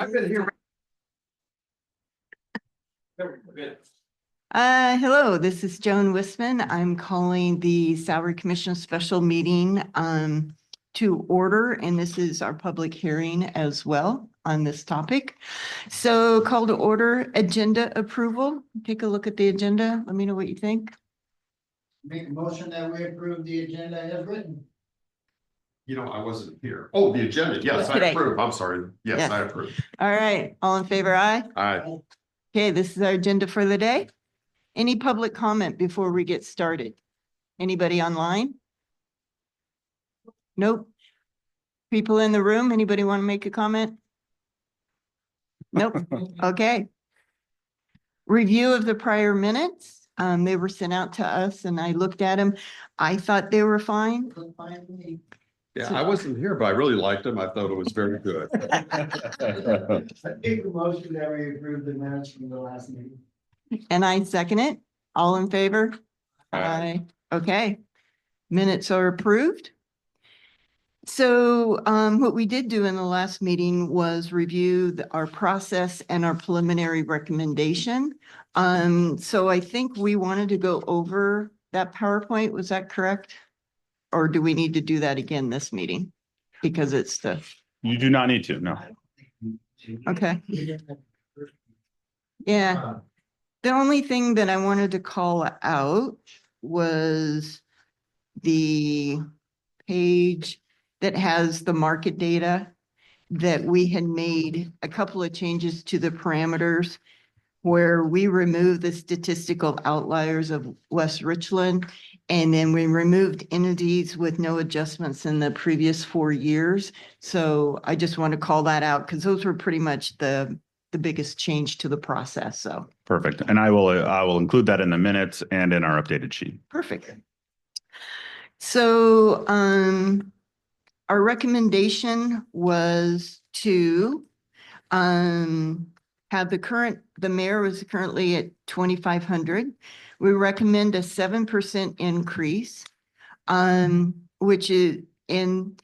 I've been here. Hello, this is Joan Wisman. I'm calling the Salary Commission special meeting to order, and this is our public hearing as well on this topic. So call to order, agenda approval. Take a look at the agenda. Let me know what you think. Make a motion that we approve the agenda as written. You know, I wasn't here. Oh, the agenda. Yes, I Today. approve. I'm sorry. Yes, Yes. I approve. All right, all in favor, aye? Aye. Okay, this is our agenda for the day. Any public comment before we get started? Anybody online? Nope. People in the room, anybody want to make a comment? Nope. Okay. Review of the prior minutes. They were sent out to us and I looked at them. I thought they were fine. Look fine to me. Yeah, I wasn't here, but I really liked him. I thought it was very good. I make a motion that we approve the minutes from the last meeting. And I second it. All in favor? Aye. Okay. Minutes are approved. So what we did do in the last meeting was review our process and our preliminary recommendation. So I think we wanted to go over that PowerPoint. Was that correct? Or do we need to do that again this meeting? Because it's the, You do not need to, no. okay. Yeah. The only thing that I wanted to call out was the page that has the market data that we had made a couple of changes to the parameters where we removed the statistical outliers of West Richland, and then we removed entities with no adjustments in the previous 4 years. So I just want to call that out because those were pretty much the biggest change to the process. So Perfect. And I will include that in the minutes and in our updated sheet. perfect. So our recommendation was to have the mayor was currently at 2,500. We recommend a 7% increase, which is in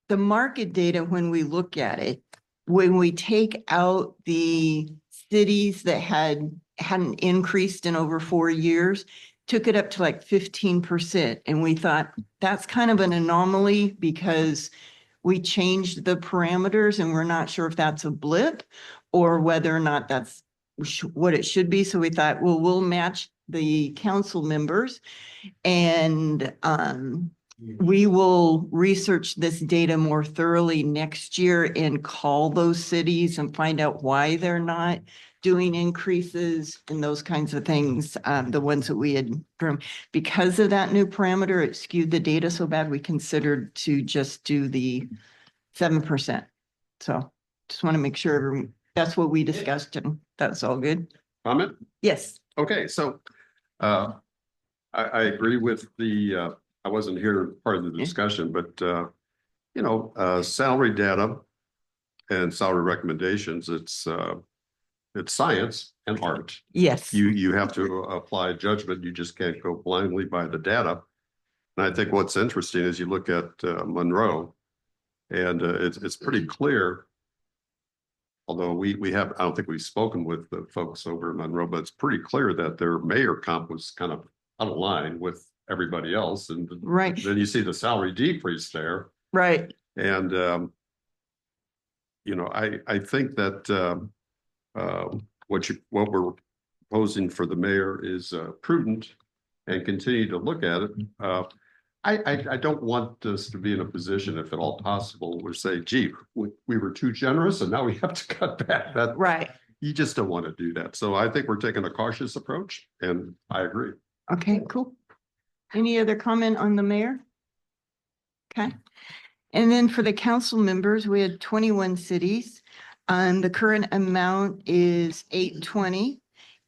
the market data when we look at it. When we take out the cities that hadn't increased in over 4 years, took it up to like 15%. And we thought that's kind of an anomaly because we changed the parameters and we're not sure if that's a blip or whether or not that's what it should be. So we thought, well, we'll match the council members and we will research this data more thoroughly next year and call those cities and find out why they're not doing increases and those kinds of things. The ones that we had from, because of that new parameter, it skewed the data so bad, we considered to just do the 7%. So just want to make sure that's what we discussed and that's all good. Comment? Yes. Okay, so I agree with the I wasn't here part of the discussion, but you know, salary data and salary recommendations, it's science and art. Yes. You have to apply judgment. You just can't go blindly by the data. And I think what's interesting is you look at Monroe, and it's pretty clear. Although we have, I don't think we've spoken with the folks over in Monroe, but it's pretty clear that their mayor comp was kind of out of line with everybody else. And Right. then you see the salary decrease there. Right. And, you know, I think that what we're proposing for the mayor is prudent and continue to look at it. I don't want us to be in a position, if at all possible, where say, gee, we were too generous and now we have to cut back. That Right. you just don't want to do that. So I think we're taking a cautious approach, and I agree. Okay, cool. Any other comment on the mayor? Okay. And then for the council members, we had 21 cities. The current amount is 820.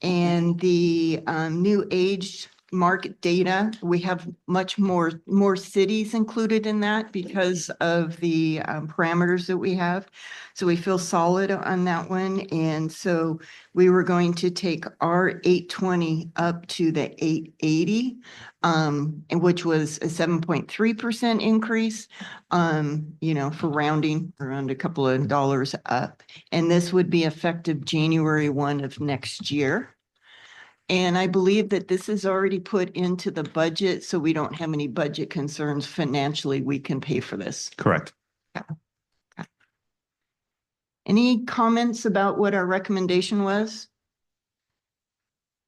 And the new age market data. We have much more cities included in that because of the parameters that we have. So we feel solid on that one. And so we were going to take our 820 up to the 880, and which was a 7.3% increase, for rounding around a couple of dollars up. And this would be effective January 1 of next year. And I believe that this is already put into the budget, so we don't have any budget concerns financially. We can pay for this. Correct. Any comments about what our recommendation was?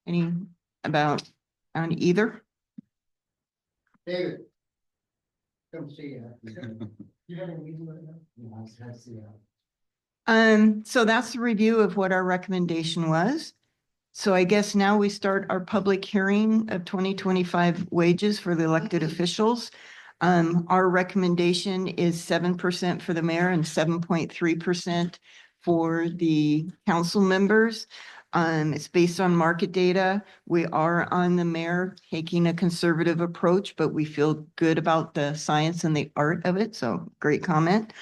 Any about on either? David. Come see you. You have a meeting with them? No, I see you. So that's the review of what our recommendation was. So I guess now we start our public hearing of 2025 wages for the elected officials. Our recommendation is 7% for the mayor and 7.3% for the council members. It's based on market data. We are on the mayor taking a conservative approach, but we feel good about the science and the art of it. So great comment.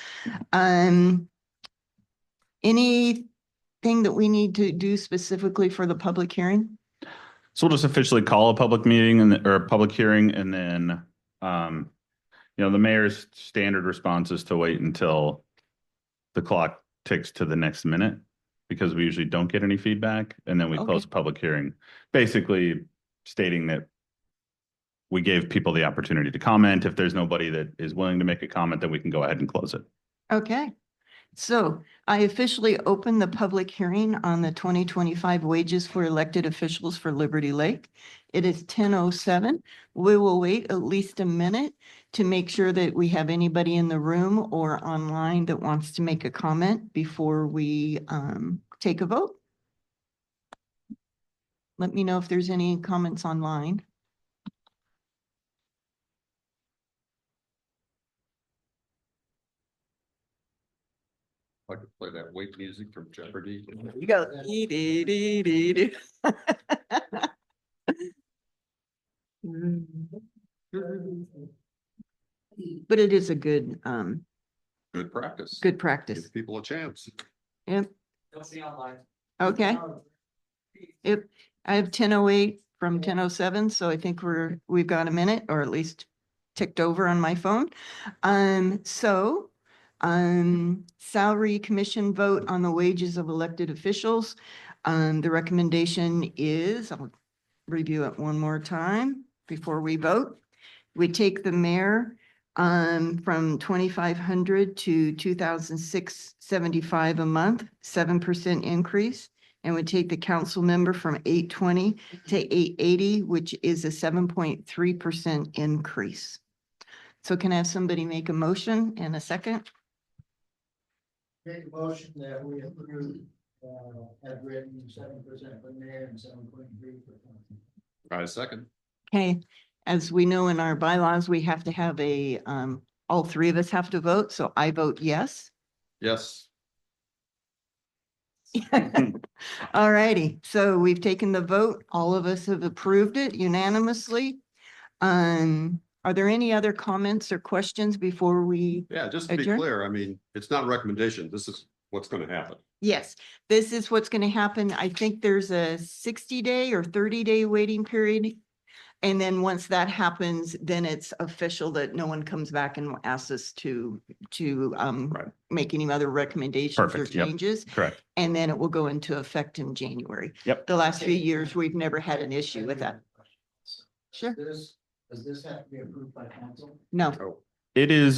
Anything that we need to do specifically for the public hearing? So we'll just officially call a public meeting or a public hearing, and then, the mayor's standard response is to wait until the clock ticks to the next minute, because we usually don't get any feedback, and then we close Okay. the public hearing, basically stating that we gave people the opportunity to comment. If there's nobody that is willing to make a comment, then we can go ahead and close it. Okay. So I officially open the public hearing on the 2025 wages for elected officials for Liberty Lake. It is 10:07. We will wait at least a minute to make sure that we have anybody in the room or online that wants to make a comment before we take a vote. Let me know if there's any comments online. I could play that wait music from Jeopardy. You go. Dee-dee-dee-dee-dee. But it is a good Good practice. practice. Give people a chance. Yep. They'll see online. Okay. Yep. I have 10:08 from 10:07, so I think we've got a minute, or at least ticked over on my phone. Salary commission vote on the wages of elected officials. The recommendation is, I'll review it one more time before we vote. We take the mayor from 2,500 to 2,675 a month, 7% increase. And we take the council member from 820 to 880, which is a 7.3% increase. So can I have somebody make a motion and a second? Make a motion that we approve, have written 7% for mayor and 7.3 for council. I second. Okay, as we know in our bylaws, we have to have all three of us have to vote, so I vote yes. Yes. All righty, so we've taken the vote. All of us have approved it unanimously. Are there any other comments or questions before we? Yeah, just to be Adjourn? clear, I mean, it's not a recommendation. This is what's going to happen. Yes, this is what's going to happen. I think there's a 60-day or 30-day waiting period. And then once that happens, then it's official that no one comes back and asks us to Right. make any other recommendations or Perfect, yep. changes. Correct. And then it will go into effect in January. Yep. The last few years, we've never had an issue with that. Sure. Does this have to be approved by council? No, Oh, It is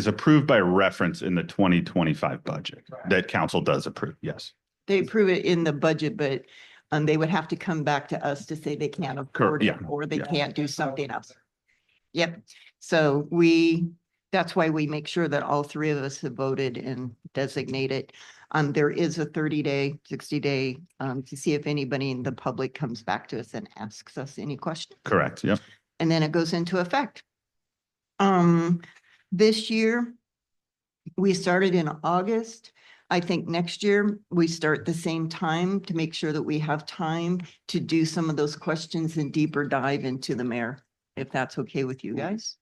approved by reference in the 2025 budget that council does approve. Yes. they approve it in the budget, but they would have to come back to us to say they can't afford it yeah, or they yeah. can't do something else. Yep. So that's why we make sure that all three of us have voted and designated. There is a 30-day, 60-day to see if anybody in the public comes back to us and asks us any questions. Correct. Yep. And then it goes into effect. This year, We started in August. I think next year we start the same time to make sure that we have time to do some of those questions and deeper dive into the mayor, if that's okay with you guys.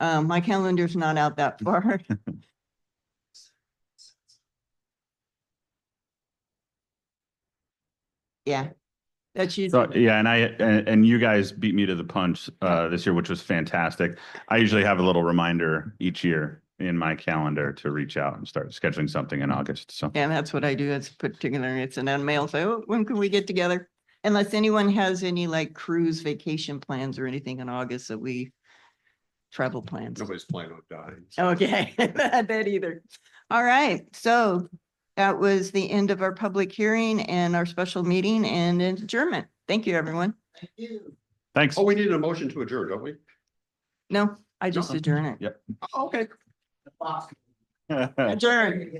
My calendar's not out that far. Yeah, that's So, usually. yeah, and you guys beat me to the punch this year, which was fantastic. I usually have a little reminder each year in my calendar to reach out and start scheduling something in August. So And that's what I do. It's particularly, it's an unmail. So when can we get together? Unless anyone has any like cruise vacation plans or anything in August that we travel plans. Nobody's planning on dying. so. Okay, not that either. All right, so that was the end of our public hearing and our special meeting and adjournment. Thank you, everyone. Thank you. thanks. Oh, we need a motion to adjourn, don't we? No, I just adjourn it. Oh, okay. The box. Adjourn.